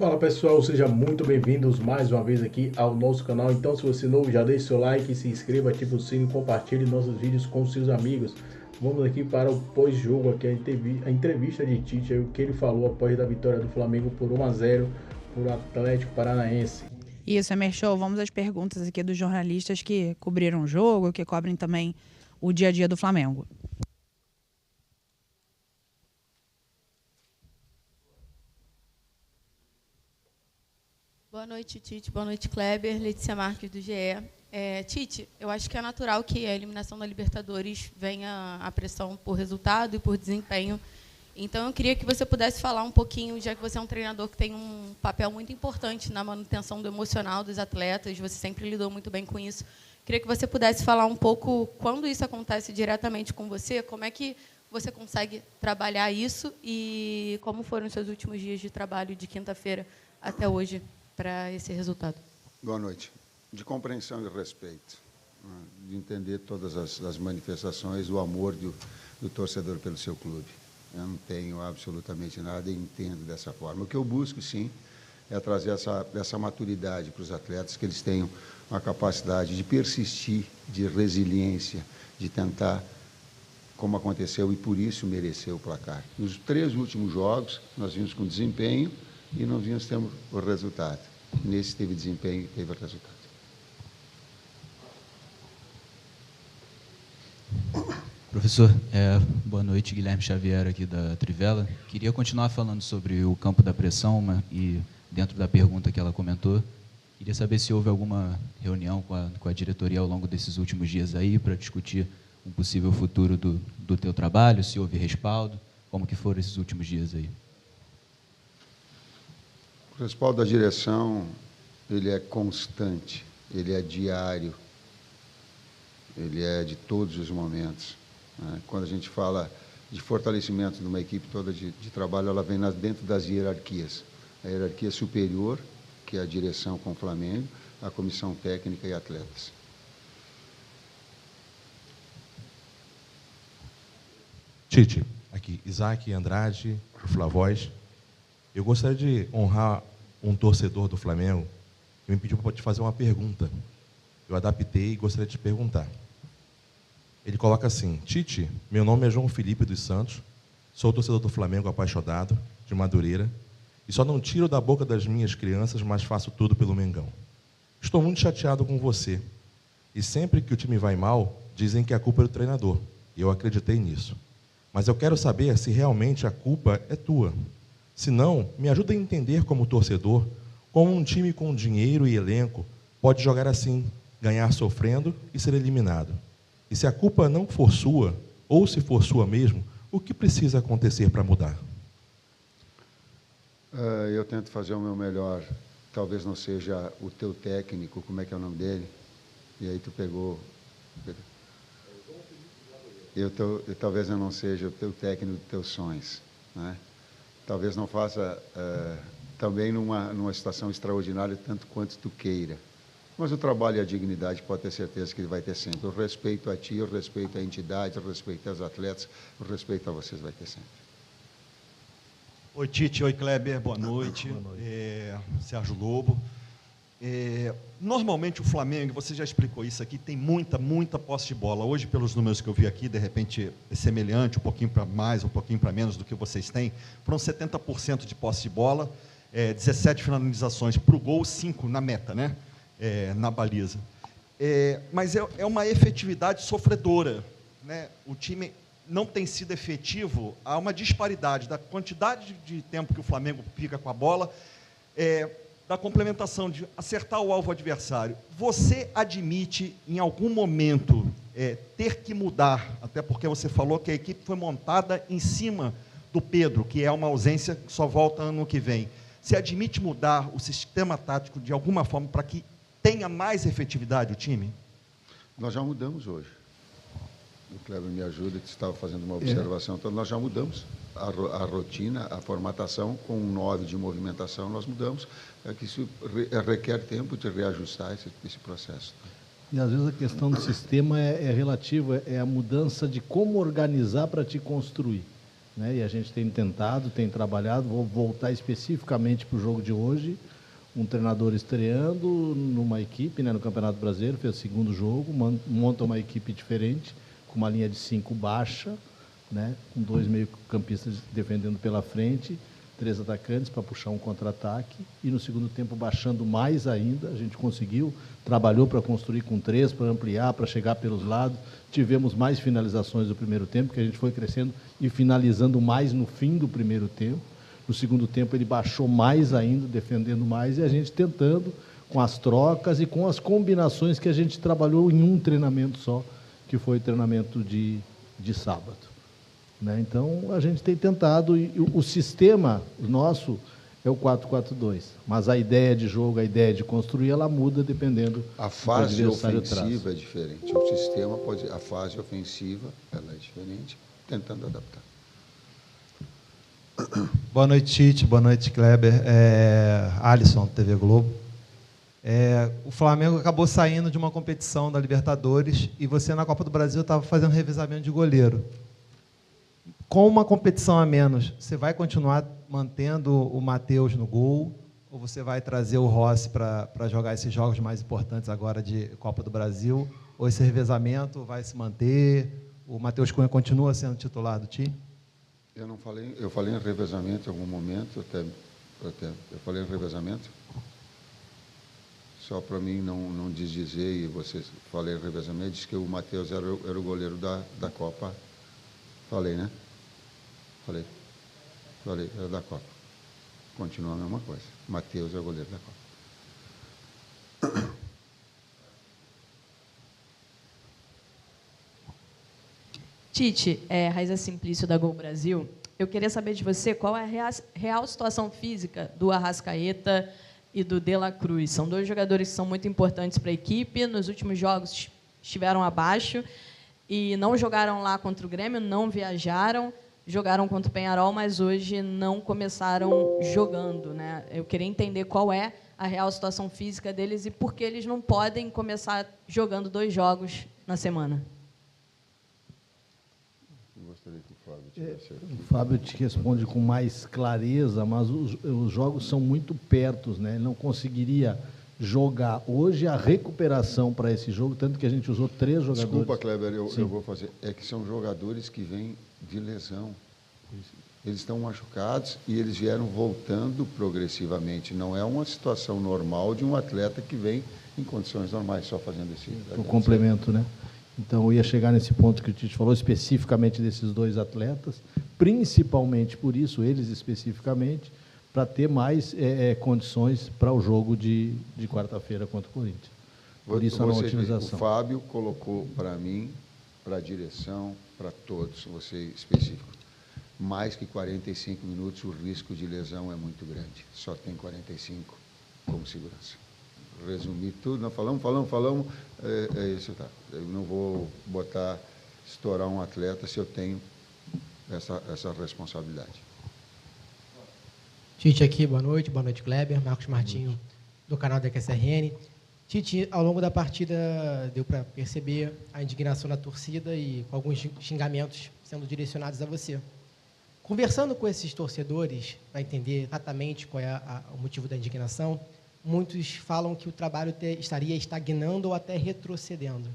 Fala pessoal, sejam muito bem-vindos mais uma vez aqui ao nosso canal. Então, se você é novo, já deixe seu like, se inscreva, ative o sino e compartilhe nossos vídeos com seus amigos. Vamos aqui para o pós-jogo, aqui a entrevista de Tite, o que ele falou após a vitória do Flamengo por 1-0 por Atlético Paranaense. Isso, Emerson, vamos às perguntas aqui dos jornalistas que cobriram o jogo, que cobrem também o dia a dia do Flamengo. Boa noite, Tite. Boa noite, Kleber. Letícia Marques, do GE. Tite, eu acho que é natural que a eliminação da Libertadores venha a pressão por resultado e por desempenho. Então, eu queria que você pudesse falar um pouquinho, já que você é um treinador que tem um papel muito importante na manutenção do emocional dos atletas, você sempre lidou muito bem com isso. Queria que você pudesse falar um pouco, quando isso acontece diretamente com você, como é que você consegue trabalhar isso e como foram os seus últimos dias de trabalho de quinta-feira até hoje para esse resultado? Boa noite. De compreensão e respeito, de entender todas as manifestações, o amor do torcedor pelo seu clube. Eu não tenho absolutamente nada e entendo dessa forma. O que eu busco, sim, é trazer essa maturidade para os atletas, que eles tenham uma capacidade de persistir, de resiliência, de tentar, como aconteceu, e por isso mereceu o placar. Nos 3 últimos jogos, nós vimos com desempenho e não vimos tendo o resultado. Nesse teve desempenho e teve o resultado. Professor, boa noite, Guilherme Xavier aqui da Trivela. Queria continuar falando sobre o campo da pressão e dentro da pergunta que ela comentou, queria saber se houve alguma reunião com a diretoria ao longo desses últimos dias aí para discutir um possível futuro do teu trabalho, se houve respaldo, como que foram esses últimos dias aí? O respaldo da direção, ele é constante, ele é diário, ele é de todos os momentos. Quando a gente fala de fortalecimento de uma equipe toda de trabalho, ela vem dentro das hierarquias. A hierarquia superior, que é a direção com o Flamengo, a comissão técnica e atletas. Tite, aqui, Isaac Andrade, do Flavoz. Eu gostaria de honrar um torcedor do Flamengo que me pediu para te fazer uma pergunta. Eu adaptei e gostaria de te perguntar. Ele coloca assim: Tite, meu nome é João Felipe dos Santos, sou torcedor do Flamengo apaixonado, de Madureira, e só não tiro da boca das minhas crianças, mas faço tudo pelo Mengão. Estou muito chateado com você, e sempre que o time vai mal, dizem que a culpa é do treinador, e eu acreditei nisso. Mas eu quero saber se realmente a culpa é tua. Se não, me ajuda a entender como torcedor, como um time com dinheiro e elenco pode jogar assim, ganhar sofrendo e ser eliminado. E se a culpa não for sua, ou se for sua mesmo, o que precisa acontecer para mudar? Eu tento fazer o meu melhor. Talvez não seja o teu técnico, como é que é o nome dele? E aí tu pegou... talvez eu não seja o teu técnico dos teus sonhos, né? Talvez não faça também numa situação extraordinária tanto quanto tu queira. Mas o trabalho e a dignidade pode ter certeza que ele vai ter sempre. O respeito a ti, o respeito à entidade, o respeito aos atletas, o respeito a vocês vai ter sempre. Oi, Tite. Oi, Kleber. Boa noite. Boa noite. Sérgio Lobo. Normalmente o Flamengo, você já explicou isso aqui, tem muita posse de bola. Hoje, pelos números que eu vi aqui, de repente é semelhante, um pouquinho para mais, um pouquinho para menos do que vocês têm. Foram 70% de posse de bola, 17 finalizações para o gol, 5 na meta, né? Na baliza. Mas é uma efetividade sofredora, né? O time não tem sido efetivo, há uma disparidade da quantidade de tempo que o Flamengo fica com a bola, da complementação, de acertar o alvo adversário. Você admite, em algum momento, ter que mudar, até porque você falou que a equipe foi montada em cima do Pedro, que é uma ausência que só volta ano que vem. Você admite mudar o sistema tático de alguma forma para que tenha mais efetividade o time? Nós já mudamos hoje. O Kleber me ajuda, que estava fazendo uma observação. Então, nós já mudamos a rotina, a formatação, com 9 de movimentação, nós mudamos. Que isso requer tempo de reajustar esse processo. E, às vezes, a questão do sistema é relativa, é a mudança de como organizar para te construir. né? E a gente tem tentado, tem trabalhado. Vou voltar especificamente para o jogo de hoje. Um treinador estreando numa equipe, né, no Campeonato Brasileiro, fez o segundo jogo, monta uma equipe diferente, com uma linha de 5 baixa, né, com 2 meio-campistas defendendo pela frente, 3 atacantes para puxar um contra-ataque, e no segundo tempo baixando mais ainda. A gente conseguiu, trabalhou para construir com 3, para ampliar, para chegar pelos lados. Tivemos mais finalizações do primeiro tempo, que a gente foi crescendo e finalizando mais no fim do primeiro tempo. No segundo tempo ele baixou mais ainda, defendendo mais, e a gente tentando, com as trocas e com as combinações que a gente trabalhou em um treinamento só, que foi o treinamento de sábado, né? Então, a gente tem tentado, e o sistema nosso é o 4-4-2, mas a ideia de jogo, a ideia de construir, ela muda dependendo a do fase adversário ofensiva traz. é diferente. O sistema pode, a fase ofensiva ela é diferente, tentando adaptar. Boa noite, Tite. Boa noite, Kleber. Alisson, TV Globo. O Flamengo acabou saindo de uma competição da Libertadores e você, na Copa do Brasil, estava fazendo revezamento de goleiro. Com uma competição a menos, você vai continuar mantendo o Matheus no gol ou você vai trazer o Rossi para jogar esses jogos mais importantes agora de Copa do Brasil? Ou esse revezamento vai se manter? O Matheus Cunha continua sendo titular do time? Eu falei em revezamento em algum momento, eu falei em revezamento, só para mim não desdizer, e vocês falei em revezamento, disse que o Matheus era o goleiro da Copa. Falei, né? Falei, era da Copa. Continua a mesma coisa. Matheus é o goleiro da Copa. Tite, Raiza Simplício da Gol Brasil. Eu queria saber de você qual é a real situação física do Arrascaeta e do De La Cruz. São 2 jogadores que são muito importantes para a equipe. Nos últimos jogos estiveram abaixo e não jogaram lá contra o Grêmio, não viajaram, jogaram contra o Peñarol, mas hoje não começaram jogando, né? Eu queria entender qual é a real situação física deles e por que eles não podem começar jogando 2 jogos na semana. O Fábio te responde com mais clareza, mas os jogos são muito pertos, né? Ele não conseguiria jogar hoje a recuperação para esse jogo, tanto que a gente usou 3 jogadores. Desculpa, Kleber, eu vou fazer. É que são jogadores que vêm de lesão. Eles estão machucados e eles vieram voltando progressivamente. Não é uma situação normal de um atleta que vem em condições normais, só fazendo esse... O complemento, né? Então, eu ia chegar nesse ponto que o Tite falou, especificamente desses 2 atletas, principalmente por isso, eles especificamente, para ter mais condições para o jogo de quarta-feira contra o Corinthians. Por isso, a não utilização. O Fábio colocou para mim, para a direção, para todos, você específico, mais que 45 minutos, o risco de lesão é muito grande. Só tem 45 como segurança. Resumir tudo, nós falamos, isso tá. Eu não vou estourar um atleta se eu tenho essa responsabilidade. Tite aqui, boa noite Kleber, Marcos Martinho, do canal da QSRN. Tite, ao longo da partida deu para perceber a indignação da torcida e com alguns xingamentos sendo direcionados a você. Conversando com esses torcedores, para entender exatamente qual é o motivo da indignação, muitos falam que o trabalho estaria estagnando ou até retrocedendo.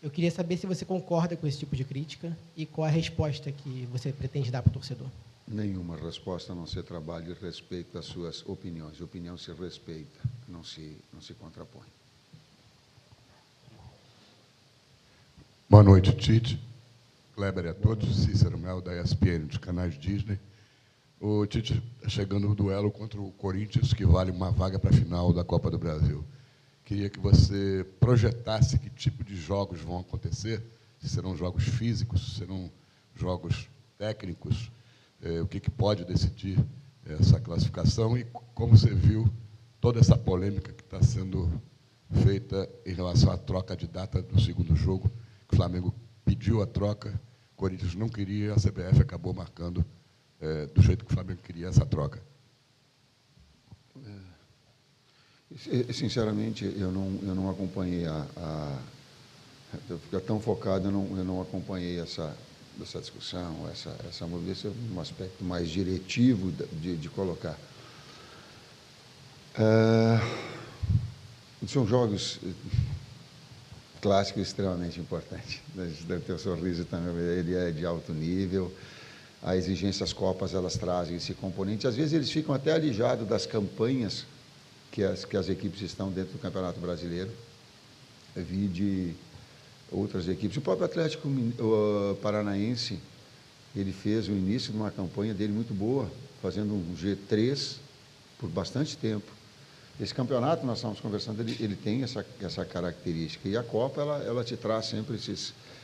Eu queria saber se você concorda com esse tipo de crítica e qual a resposta que você pretende dar para o torcedor. Nenhuma resposta, a não ser trabalho e respeito às suas opiniões. A opinião se respeita, não se contrapõe. Boa noite, Tite. Kleber e a todos. Cícero Mel, da ESPN, dos canais Disney. O Tite chegando no duelo contra o Corinthians, que vale uma vaga para a final da Copa do Brasil. Queria que você projetasse que tipo de jogos vão acontecer, se serão jogos físicos, se serão jogos técnicos, o que pode decidir essa classificação e como você viu toda essa polêmica que está sendo feita em relação à troca de data do segundo jogo, que o Flamengo pediu a troca, o Corinthians não queria, a CBF acabou marcando do jeito que o Flamengo queria essa troca. Sinceramente, eu não acompanhei eu fico tão focado, eu não acompanhei dessa discussão, essa movimentação, um aspecto mais diretivo de colocar. São jogos clássicos extremamente importantes. Deve ter o sorriso também, ele é de alto nível. A exigência, as Copas, elas trazem esse componente. Às vezes eles ficam até alijados das campanhas que as equipes estão dentro do Campeonato Brasileiro. Eu vi de outras equipes. O próprio Atlético Paranaense, ele fez o início de uma campanha dele muito boa, fazendo um G3 por bastante tempo. Esse campeonato, nós estamos conversando, ele tem essa característica. E a Copa, ela te traz sempre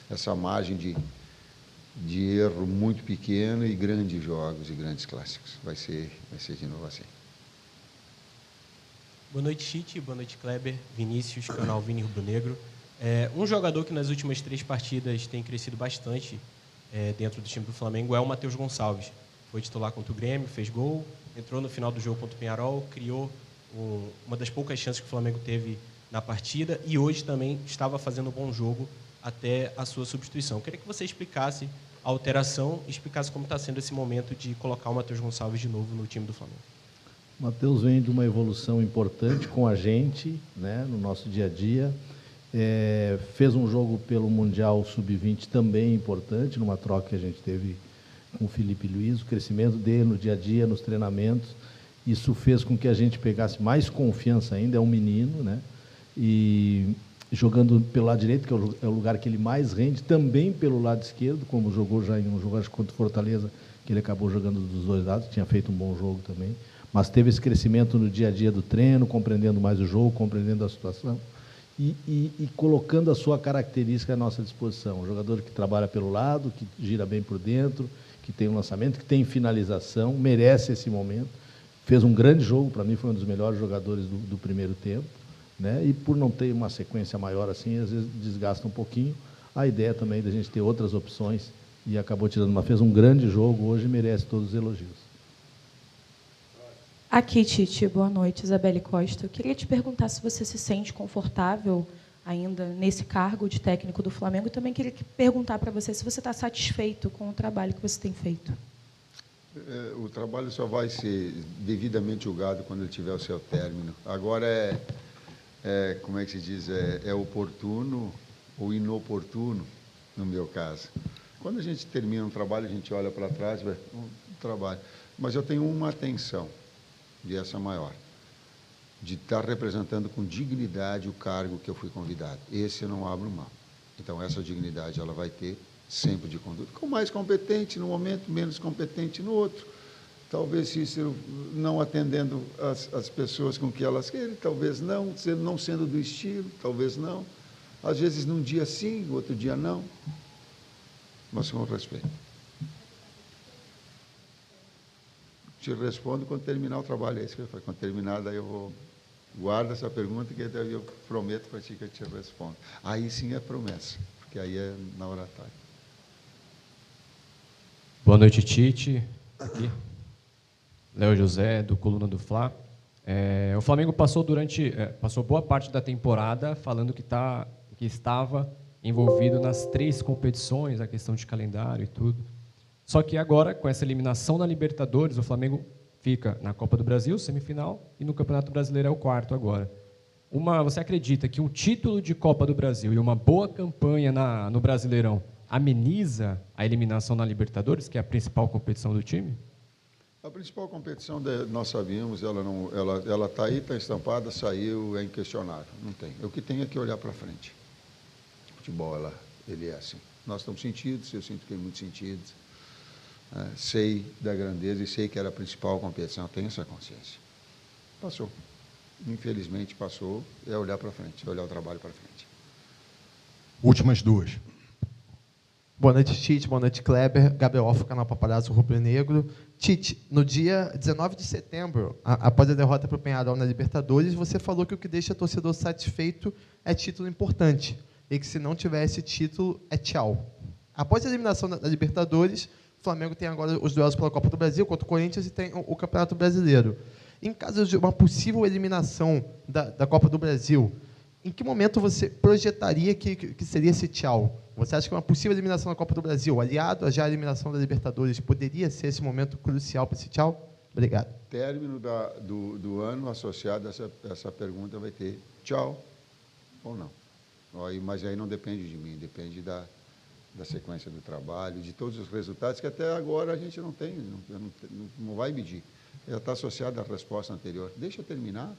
essa margem de erro muito pequeno e grandes jogos e grandes clássicos. Vai ser de novo assim. Boa noite, Tite. Boa noite, Kleber. Vinícius, canal Vini Rubro Negro. Um jogador que nas últimas 3 partidas tem crescido bastante dentro do time do Flamengo é o Matheus Gonçalves. Foi titular contra o Grêmio, fez gol, entrou no final do jogo contra o Peñarol, criou uma das poucas chances que o Flamengo teve na partida e hoje também estava fazendo um bom jogo até a sua substituição. Eu queria que você explicasse a alteração e explicasse como está sendo esse momento de colocar o Matheus Gonçalves de novo no time do Flamengo. O Matheus vem de uma evolução importante com a gente, né, no nosso dia a dia. Fez um jogo pelo Mundial Sub-20 também importante, numa troca que a gente teve com o Felipe Luiz, o crescimento dele no dia a dia, nos treinamentos. Isso fez com que a gente pegasse mais confiança ainda, é um menino, né? E jogando pelo lado direito, que é o lugar que ele mais rende, também pelo lado esquerdo, como jogou já em um jogo contra o Fortaleza, que ele acabou jogando dos dois lados, tinha feito um bom jogo também, mas teve esse crescimento no dia a dia do treino, compreendendo mais o jogo, compreendendo a situação e colocando a sua característica à nossa disposição. Um jogador que trabalha pelo lado, que gira bem por dentro, que tem um lançamento, que tem finalização, merece esse momento. Fez um grande jogo, para mim foi um dos melhores jogadores do primeiro tempo, né? E por não ter uma sequência maior assim, às vezes desgasta um pouquinho. A ideia também da gente ter outras opções e acabou tirando uma. Fez um grande jogo, hoje merece todos os elogios. Aqui, Tite, boa noite, Isabelle Costa. Eu queria te perguntar se você se sente confortável ainda nesse cargo de técnico do Flamengo. E também queria perguntar para você se você está satisfeito com o trabalho que você tem feito. O trabalho só vai ser devidamente julgado quando ele tiver o seu término. Agora como é que se diz, é oportuno ou inoportuno, no meu caso. Quando a gente termina um trabalho, a gente olha para trás, um trabalho. Mas eu tenho uma atenção, e essa maior, de estar representando com dignidade o cargo que eu fui convidado. Esse eu não abro mão. Então, essa dignidade ela vai ter sempre de conduta. Com mais competente no momento, menos competente no outro. Talvez Cícero não atendendo as pessoas com que elas querem, talvez não sendo do estilo, talvez não. Às vezes, num dia sim, outro dia não. Mas com respeito. Te respondo quando terminar o trabalho. É isso que eu falei. Quando terminar, daí eu vou... Guarda essa pergunta que daí eu prometo para ti que eu te respondo. Aí sim é promessa, porque aí é na oratória. Boa noite, Tite. Aqui. Léo José, do Coluna do Fla. O Flamengo passou boa parte da temporada falando que estava envolvido nas 3 competições, a questão de calendário e tudo. Só que agora, com essa eliminação na Libertadores, o Flamengo fica na Copa do Brasil, semifinal, e no Campeonato Brasileiro é o 4º agora. Você acredita que um título de Copa do Brasil e uma boa campanha no Brasileirão ameniza a eliminação na Libertadores, que é a principal competição do time? A principal competição, nós sabíamos, ela está aí, está estampada, saiu, é inquestionável. Não tem. O que tem é que olhar para frente. O futebol, ele é assim. Nós estamos sentidos, eu sinto que tem muitos sentidos. Sei da grandeza e sei que era a principal competição, tenho essa consciência. Passou. Infelizmente passou, é olhar para frente, é olhar o trabalho para frente. Últimas 2. Boa noite, Tite. Boa noite, Kleber. Gabriel Alfa, canal Paparazzo Rubro Negro. Tite, no dia 19 de setembro, após a derrota para o Peñarol na Libertadores, você falou que o que deixa o torcedor satisfeito é título importante e que se não tivesse título, é tchau. Após a eliminação da Libertadores, o Flamengo tem agora os duelos pela Copa do Brasil contra o Corinthians e tem o Campeonato Brasileiro. Em caso de uma possível eliminação da Copa do Brasil, em que momento você projetaria que seria esse tchau? Você acha que uma possível eliminação da Copa do Brasil, aliado a já a eliminação da Libertadores, poderia ser esse momento crucial para esse tchau? Obrigado. Término do ano associado a essa pergunta vai ter tchau ou não. Mas aí não depende de mim, depende da sequência do trabalho, de todos os resultados que até agora a gente não tem, não vai medir. Já está associado à resposta anterior. Deixa eu terminar,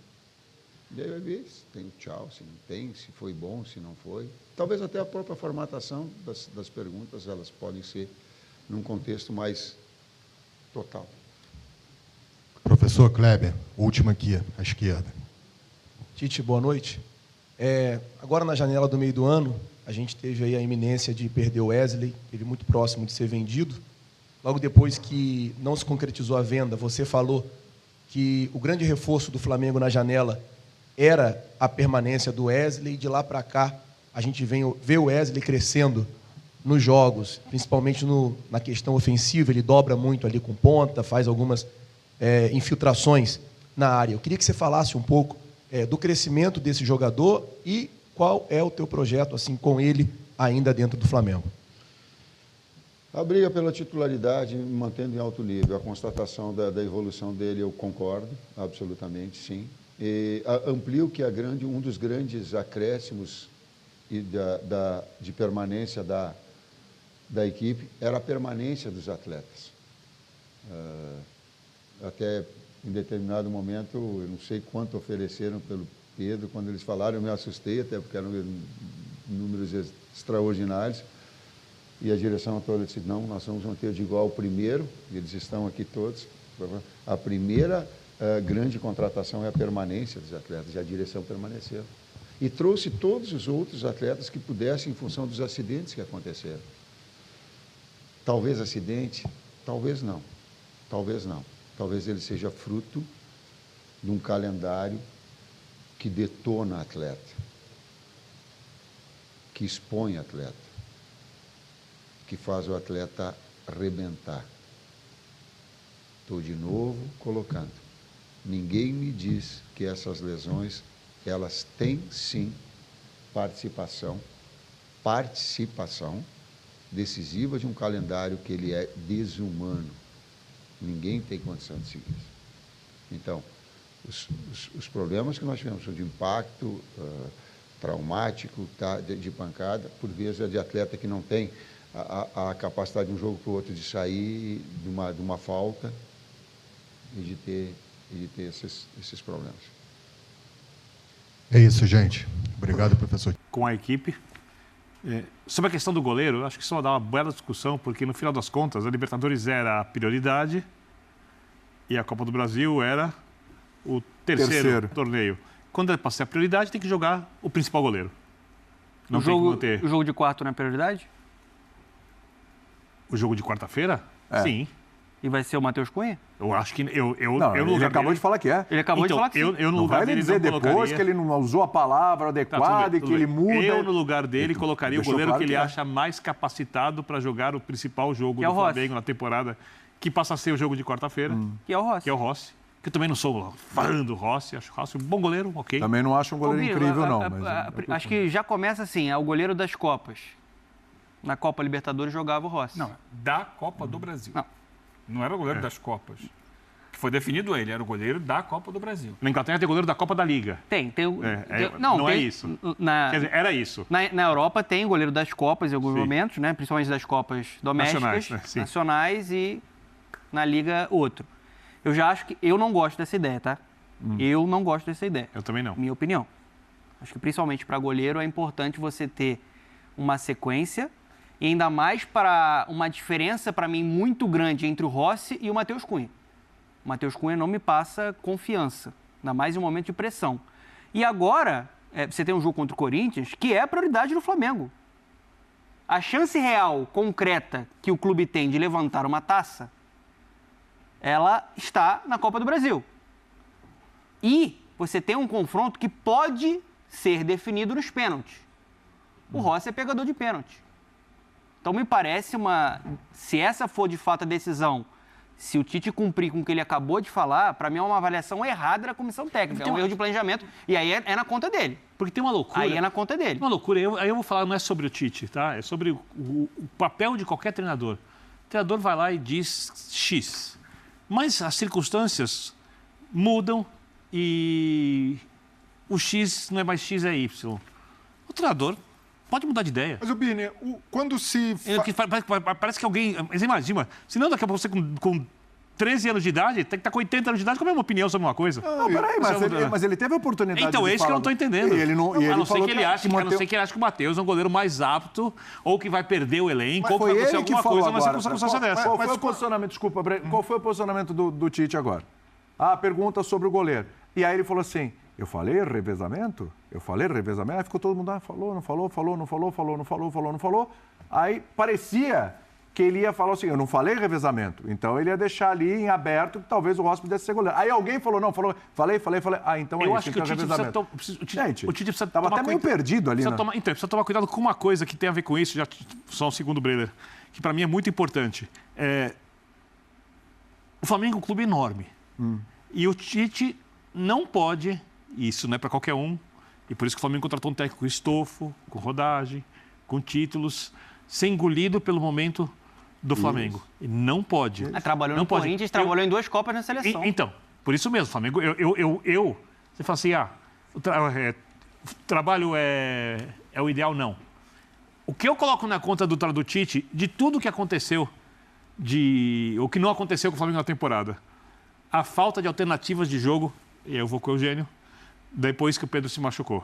daí vai ver se tem tchau, se não tem, se foi bom, se não foi. Talvez até a própria formatação das perguntas, elas podem ser num contexto mais total. Professor Kleber, última aqui, à esquerda. Tite, boa noite. Agora, na janela do meio do ano, a gente teve aí a iminência de perder o Wesley, ele muito próximo de ser vendido. Logo depois que não se concretizou a venda, você falou que o grande reforço do Flamengo na janela era a permanência do Wesley, e de lá para cá a gente vê o Wesley crescendo nos jogos, principalmente na questão ofensiva, ele dobra muito ali com ponta, faz algumas infiltrações na área. Eu queria que você falasse um pouco do crescimento desse jogador e qual é o teu projeto assim com ele ainda dentro do Flamengo. A briga pela titularidade, mantendo em alto nível, a constatação da evolução dele, eu concordo, absolutamente, sim. E amplio que um dos grandes acréscimos de permanência da equipe era a permanência dos atletas. Até em determinado momento, eu não sei quanto ofereceram pelo Pedro, quando eles falaram, eu me assustei, até porque eram números extraordinários, e a direção toda disse, não, nós vamos manter de igual o primeiro, eles estão aqui todos, a primeira grande contratação é a permanência dos atletas, e a direção permaneceu. E trouxe todos os outros atletas que pudessem, em função dos acidentes que aconteceram. Talvez acidente, talvez não, talvez não. Talvez ele seja fruto de um calendário que detona atleta, que expõe atleta, que faz o atleta arrebentar. Estou de novo colocando. Ninguém me diz que essas lesões, elas têm sim participação decisiva de um calendário que ele é desumano. Ninguém tem condição de seguir isso. Então, os problemas que nós tivemos de impacto traumático, de pancada, por vezes é de atleta que não tem a capacidade de um jogo para o outro de sair de uma falta e de ter esses problemas. É isso, gente. Obrigado, professor. Com a equipe. Sobre a questão do goleiro, acho que isso vai dar uma bela discussão, porque no final das contas, a Libertadores era a prioridade e a Copa do Brasil era o terceiro torneio. Quando ele passa a prioridade, tem que jogar o principal goleiro. Não tem que manter. O jogo de quarto não é prioridade? O jogo de quarta-feira? Sim. E vai ser o Matheus Cunha? Eu acho que ele acabou de falar que é. Ele acabou de falar que sim. Eu no lugar dele dizer depois que ele não usou a palavra adequada e que ele muda. Eu, no lugar dele, colocaria o goleiro que ele acha mais capacitado para jogar o principal jogo do Flamengo na temporada, que passa a ser o jogo de quarta-feira. Que é o Rossi. Que é o Rossi. Que eu também não sou fã do Rossi. Acho o Rossi um bom goleiro, ok. Também não acho um goleiro incrível, não. Acho que já começa assim, é o goleiro das Copas. Na Copa Libertadores jogava o Rossi. Não, da Copa do Brasil. Não era o goleiro das Copas. Que foi definido ele, era o goleiro da Copa do Brasil. Na Inglaterra tem goleiro da Copa da Liga. Não é isso. Quer dizer, era isso. Na Europa tem o goleiro das Copas em alguns momentos, né? Principalmente das Copas domésticas, nacionais e na Liga outro. Eu já acho que... Eu não gosto dessa ideia, tá? Eu não gosto dessa ideia. Eu também não. Minha opinião. Acho que principalmente para goleiro é importante você ter uma sequência e ainda mais para uma diferença, para mim, muito grande entre o Rossi e o Matheus Cunha. O Matheus Cunha não me passa confiança, ainda mais em um momento de pressão. E agora, você tem um jogo contra o Corinthians, que é a prioridade do Flamengo. A chance real, concreta, que o clube tem de levantar uma taça, ela está na Copa do Brasil. E você tem um confronto que pode ser definido nos pênaltis. O Rossi é pegador de pênalti. Então, me parece se essa for de fato a decisão, Se o Tite cumprir com o que ele acabou de falar, para mim é uma avaliação errada da comissão técnica, é um erro de planejamento, e aí é na conta dele. Porque tem uma loucura. Aí é na conta dele. Uma loucura. Aí eu vou falar, não é sobre o Tite, tá? É sobre o papel de qualquer treinador. O treinador vai lá e diz X. Mas as circunstâncias mudam e o X não é mais X, é Y. O treinador pode mudar de ideia. Mas, Bini, quando se... Parece que alguém... Mas imagina, se não daqui a pouco você com 13 anos de idade, tem que estar com 80 anos de idade com a mesma opinião sobre uma coisa. Não, peraí, mas ele teve a oportunidade então, de é isso que eu não estou entendendo. E ele não, a não ser que ele ache que o Matheus é um goleiro mais apto, ou que vai perder o elenco, ou que vai acontecer alguma coisa numa circunstância dessa. Qual foi o posicionamento, desculpa, qual foi o posicionamento do Tite agora? Pergunta sobre o goleiro. E aí ele falou assim, eu falei revezamento? Aí ficou todo mundo, não falou. Aí parecia que ele ia falar assim, eu não falei revezamento. Então ele ia deixar ali em aberto que talvez o Rossi pudesse ser goleiro. Aí alguém falou, falei. Então eu é isso, isso, então é revezamento. Gente, o Tite precisa tava até meio perdido ali, né? Precisa tomar cuidado com uma coisa que tem a ver com isso, já só um segundo, Breler, que para mim é muito importante. O Flamengo é um clube enorme. E o Tite não pode, isso não é para qualquer um, e por isso que o Flamengo contratou um técnico com estofo, com rodagem, com títulos, ser engolido pelo momento do Flamengo. E não pode. Trabalhou no Corinthians, trabalhou em 2 Copas na seleção. Então, por isso mesmo, Flamengo, você fala assim, o trabalho é o ideal, não. O que eu coloco na conta do Tite, de tudo que aconteceu, o que não aconteceu com o Flamengo na temporada, a falta de alternativas de jogo, e eu vou com o Eugênio, depois que o Pedro se machucou.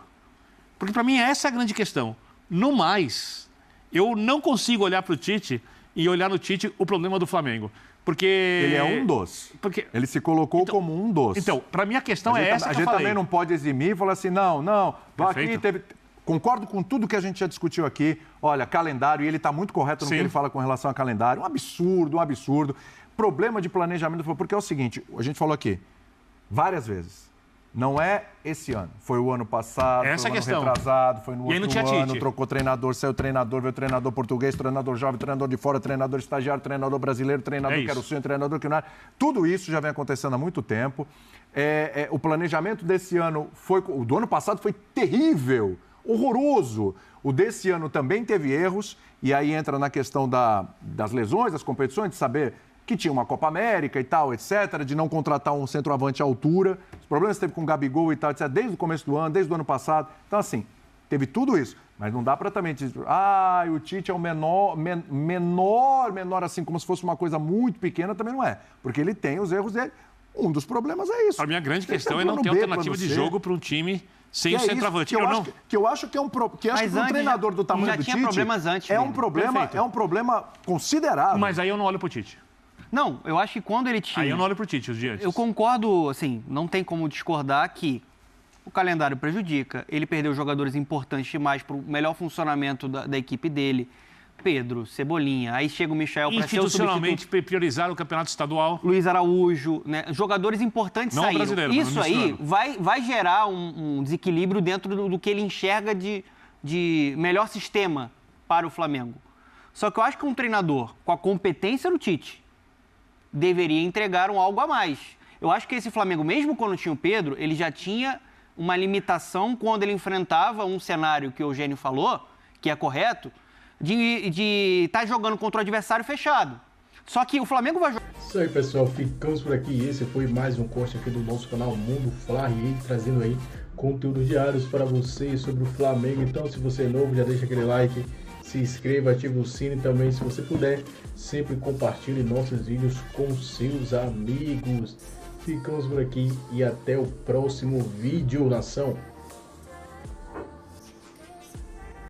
Porque para mim essa é a grande questão. No mais, eu não consigo olhar para o Tite e olhar no Tite o problema do Flamengo. Porque... Ele é um dos. Ele se colocou como um dos. Então, para mim a questão é essa que eu falei. A gente também não pode eximir e falar assim, não, aqui teve... Concordo com tudo que a gente já discutiu aqui. Olha, calendário, e ele está muito correto no que ele fala com relação a calendário. Um absurdo. Problema de planejamento, porque é o seguinte, a gente falou aqui várias vezes. Não é esse ano. Foi o ano passado, essa foi o ano retrasado, foi no outro ano, trocou treinador, saiu treinador, veio treinador português, treinador jovem, treinador de fora, treinador estagiário, treinador brasileiro, treinador que era o sonho, treinador que não era. Tudo isso já vem acontecendo há muito tempo. O planejamento desse ano o do ano passado foi terrível, horroroso. O desse ano também teve erros, e aí entra na questão das lesões, das competições, de saber que tinha uma Copa América e tal, etc., de não contratar um centroavante à altura, os problemas que teve com o Gabigol e tal, etc., desde o começo do ano, desde o ano passado. Então, assim, teve tudo isso, mas não dá para também dizer, o Tite é o menor, assim, como se fosse uma coisa muito pequena, também não é, porque ele tem os erros dele. Um dos problemas é isso. A minha grande questão é não ter alternativa de jogo para um time sem o centroavante. Eu acho que é um treinador do tamanho do Tite, problemas antes, é um problema considerável. Mas aí eu não olho para o Tite. Não, eu acho que quando ele tinha... Aí eu não olho para o Tite os dias. Eu concordo, assim, não tem como discordar que o calendário prejudica, ele perdeu jogadores importantes demais para o melhor funcionamento da equipe dele. Pedro, Cebolinha, aí chega o Michel para ser o institucionalmente priorizar o campeonato estadual. Luiz Araújo, né? Jogadores importantes não saíram. Brasileiro, isso aí vai gerar um desequilíbrio dentro do que ele enxerga de melhor sistema para o Flamengo. Só que eu acho que um treinador com a competência do Tite deveria entregar algo a mais. Eu acho que esse Flamengo, mesmo quando tinha o Pedro, ele já tinha uma limitação quando ele enfrentava um cenário que o Eugênio falou, que é correto, de estar jogando contra o adversário fechado. Só que o Flamengo vai jogar... Isso aí, pessoal. Ficamos por aqui. Esse foi mais um corte aqui do nosso canal Mundo Fla, e trazendo aí conteúdos diários para vocês sobre o Flamengo. Então, se você é novo, já deixa aquele like, se inscreva, ative o sino e também, se você puder, sempre compartilhe nossos vídeos com seus amigos. Ficamos por aqui e até o próximo vídeo, nação.